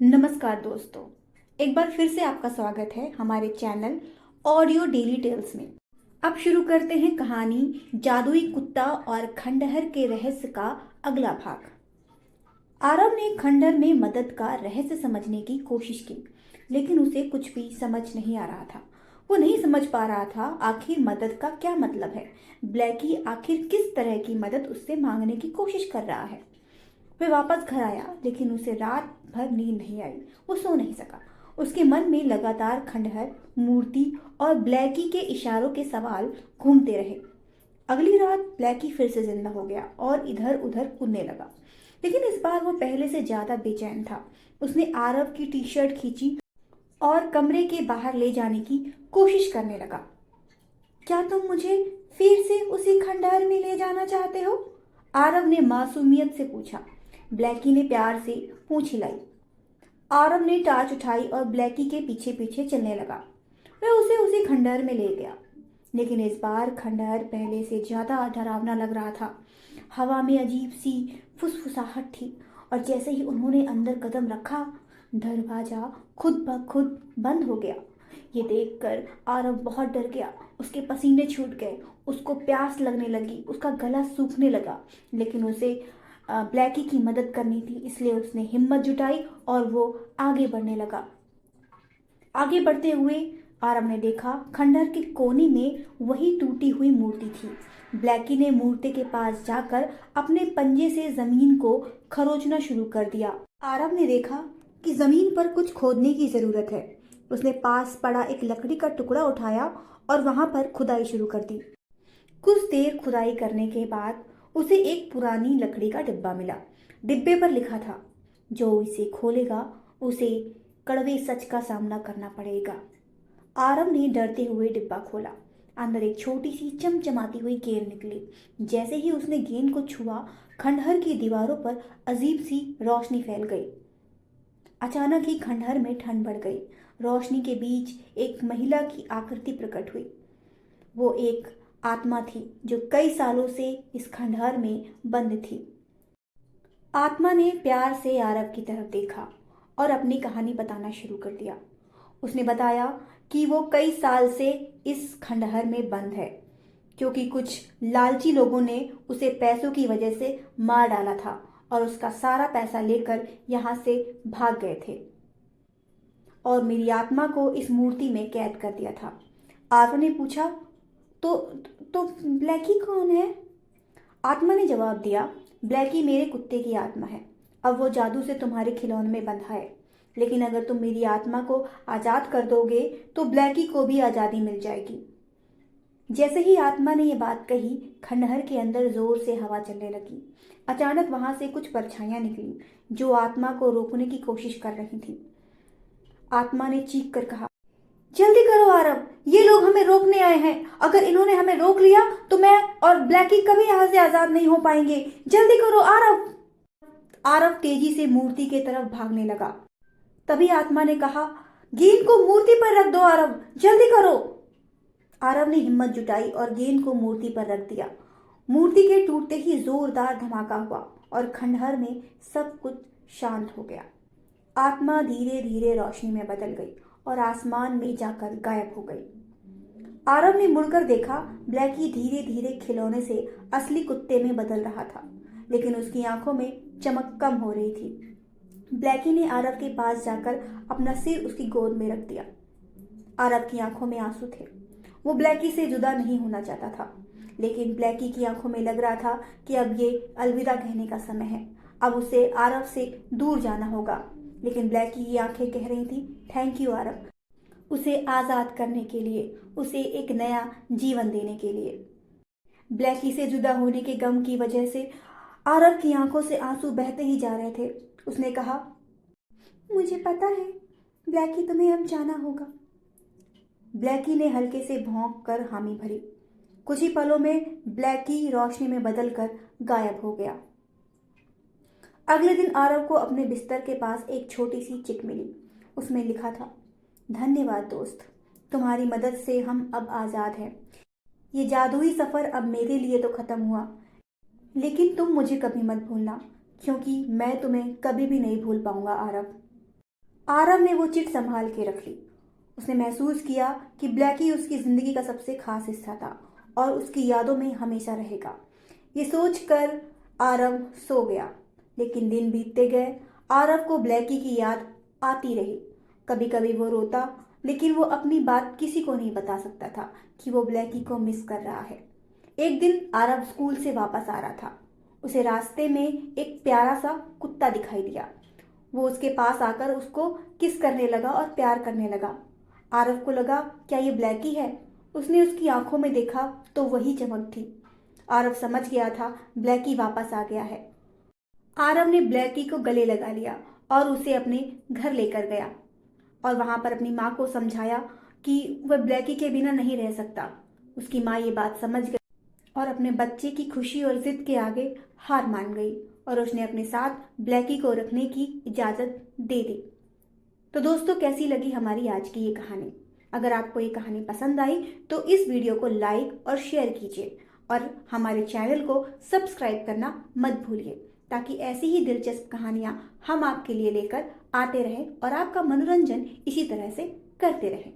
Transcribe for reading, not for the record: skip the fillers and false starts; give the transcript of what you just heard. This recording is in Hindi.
नमस्कार दोस्तों। एक बार फिर से आपका स्वागत है हमारे चैनल ऑडियो डेली टेल्स में। अब शुरू करते हैं कहानी जादुई कुत्ता और खंडहर के रहस्य का अगला भाग। आरव ने खंडहर में मदद का रहस्य समझने की कोशिश की, लेकिन उसे कुछ भी समझ नहीं आ रहा था। वो नहीं समझ पा रहा था आखिर मदद का क्या मतलब है। ब्लैकी आखिर किस तरह की मदद उससे मांगने की कोशिश कर रहा है। वह वापस घर आया, लेकिन उसे रात भर नींद नहीं आई। वो सो नहीं सका। उसके मन में लगातार खंडहर, मूर्ति और ब्लैकी के इशारों के सवाल घूमते रहे। अगली रात ब्लैकी फिर से जिंदा हो गया और इधर उधर कूदने लगा, लेकिन इस बार वो पहले से ज्यादा बेचैन था। उसने आरव की टी शर्ट खींची और कमरे के बाहर ले जाने की कोशिश करने लगा। क्या तुम मुझे फिर से उसी खंडहर में ले जाना चाहते हो? आरव ने मासूमियत से पूछा। ब्लैकी ने प्यार से पूंछ हिलाई। आरव ने टार्च उठाई और ब्लैकी के पीछे पीछे चलने लगा। वह उसे उसी खंडहर में ले गया, लेकिन इस बार खंडहर पहले से ज्यादा डरावना लग रहा था। हवा में अजीब सी फुसफुसाहट थी, और जैसे ही उन्होंने अंदर कदम रखा, दरवाजा खुद ब खुद बंद हो गया। ये देखकर आरव बहुत डर गया। उसके पसीने छूट गए, उसको प्यास लगने लगी, उसका गला सूखने लगा। लेकिन उसे ब्लैकी की मदद करनी थी, इसलिए उसने हिम्मत जुटाई और वो आगे बढ़ने लगा। आगे बढ़ते हुए आरव ने देखा खंडहर के कोने में वही टूटी हुई मूर्ति थी। ब्लैकी ने मूर्ति के पास जाकर अपने पंजे से जमीन को खरोचना शुरू कर दिया। आरव ने देखा कि जमीन पर कुछ खोदने की जरूरत है। उसने पास पड़ा एक लकड़ी का टुकड़ा उठाया और वहां पर खुदाई शुरू कर दी। कुछ देर खुदाई करने के बाद उसे एक पुरानी लकड़ी का डिब्बा मिला। डिब्बे पर लिखा था, जो इसे खोलेगा उसे कड़वे सच का सामना करना पड़ेगा। आरव ने डरते हुए डिब्बा खोला। अंदर एक छोटी सी चमचमाती हुई गेंद निकली। जैसे ही उसने गेंद को छुआ, खंडहर की दीवारों पर अजीब सी रोशनी फैल गई। अचानक ही खंडहर में ठंड बढ़ गई। रोशनी के बीच एक महिला की आकृति प्रकट हुई। वो एक आत्मा थी जो कई सालों से इस खंडहर में बंद थी। आत्मा ने प्यार से आरव की तरफ देखा और अपनी कहानी बताना शुरू कर दिया। उसने बताया कि वो कई साल से इस खंडहर में बंद है, क्योंकि कुछ लालची लोगों ने उसे पैसों की वजह से मार डाला था और उसका सारा पैसा लेकर यहाँ से भाग गए थे, और मेरी आत्मा को इस मूर्ति में कैद कर दिया था। आरव ने पूछा, तो तो ब्लैकी कौन है? आत्मा ने जवाब दिया, ब्लैकी मेरे कुत्ते की आत्मा है। अब वो जादू से तुम्हारे खिलौने में बंधा है, लेकिन अगर तुम मेरी आत्मा को आजाद कर दोगे तो ब्लैकी को भी आजादी मिल जाएगी। जैसे ही आत्मा ने ये बात कही, खंडहर के अंदर जोर से हवा चलने लगी। अचानक वहां से कुछ परछाइयां निकली जो आत्मा को रोकने की कोशिश कर रही थी। आत्मा ने चीख कर कहा, जल्दी करो आरव, ये लोग हमें रोकने आए हैं। अगर इन्होंने हमें रोक लिया तो मैं और ब्लैकी कभी यहाँ से आजाद नहीं हो पाएंगे। जल्दी करो आरव। आरव तेजी से मूर्ति की तरफ भागने लगा। तभी आत्मा ने कहा, गेंद को मूर्ति पर रख दो आरव, जल्दी करो। आरव ने हिम्मत जुटाई और गेंद को मूर्ति पर रख दिया। मूर्ति के टूटते ही जोरदार धमाका हुआ और खंडहर में सब कुछ शांत हो गया। आत्मा धीरे धीरे रोशनी में बदल गई और आसमान में जाकर गायब हो गई। आरव ने मुड़कर देखा, ब्लैकी धीरे धीरे खिलौने से असली कुत्ते में बदल रहा था, लेकिन उसकी आंखों में चमक कम हो रही थी। ब्लैकी ने आरव के पास जाकर अपना सिर उसकी गोद में रख दिया। आरव की आंखों में आंसू थे। वो ब्लैकी से जुदा नहीं होना चाहता था, लेकिन ब्लैकी की आंखों में लग रहा था कि अब ये अलविदा कहने का समय है। अब उसे आरव से दूर जाना होगा, लेकिन ब्लैकी की आंखें कह रही थी, थैंक यू आरव, उसे आजाद करने के लिए, उसे एक नया जीवन देने के लिए। ब्लैकी से जुदा होने के गम की वजह से आरव की आंखों से आंसू बहते ही जा रहे थे। उसने कहा, मुझे पता है ब्लैकी, तुम्हें अब जाना होगा। ब्लैकी ने हल्के से भौंक कर हामी भरी। कुछ ही पलों में ब्लैकी रोशनी में बदलकर गायब हो गया। अगले दिन आरव को अपने बिस्तर के पास एक छोटी सी चिट मिली। उसमें लिखा था, धन्यवाद दोस्त, तुम्हारी मदद से हम अब आज़ाद हैं। ये जादुई सफ़र अब मेरे लिए तो ख़त्म हुआ, लेकिन तुम मुझे कभी मत भूलना, क्योंकि मैं तुम्हें कभी भी नहीं भूल पाऊंगा आरव। आरव ने वो चिट संभाल के रख ली। उसने महसूस किया कि ब्लैकी उसकी जिंदगी का सबसे खास हिस्सा था और उसकी यादों में हमेशा रहेगा। ये सोचकर आरव सो गया। लेकिन दिन बीतते गए, आरव को ब्लैकी की याद आती रही। कभी कभी वो रोता, लेकिन वो अपनी बात किसी को नहीं बता सकता था कि वो ब्लैकी को मिस कर रहा है। एक दिन आरव स्कूल से वापस आ रहा था। उसे रास्ते में एक प्यारा सा कुत्ता दिखाई दिया। वो उसके पास आकर उसको किस करने लगा और प्यार करने लगा। आरव को लगा, क्या ये ब्लैकी है? उसने उसकी आंखों में देखा तो वही चमक थी। आरव समझ गया था ब्लैकी वापस आ गया है। आरव ने ब्लैकी को गले लगा लिया और उसे अपने घर लेकर गया और वहां पर अपनी माँ को समझाया कि वह ब्लैकी के बिना नहीं रह सकता। उसकी माँ ये बात समझ गई और अपने बच्चे की खुशी और जिद के आगे हार मान गई और उसने अपने साथ ब्लैकी को रखने की इजाज़त दे दी। तो दोस्तों, कैसी लगी हमारी आज की ये कहानी? अगर आपको ये कहानी पसंद आई तो इस वीडियो को लाइक और शेयर कीजिए और हमारे चैनल को सब्सक्राइब करना मत भूलिए, ताकि ऐसी ही दिलचस्प कहानियाँ हम आपके लिए लेकर आते रहें और आपका मनोरंजन इसी तरह से करते रहें।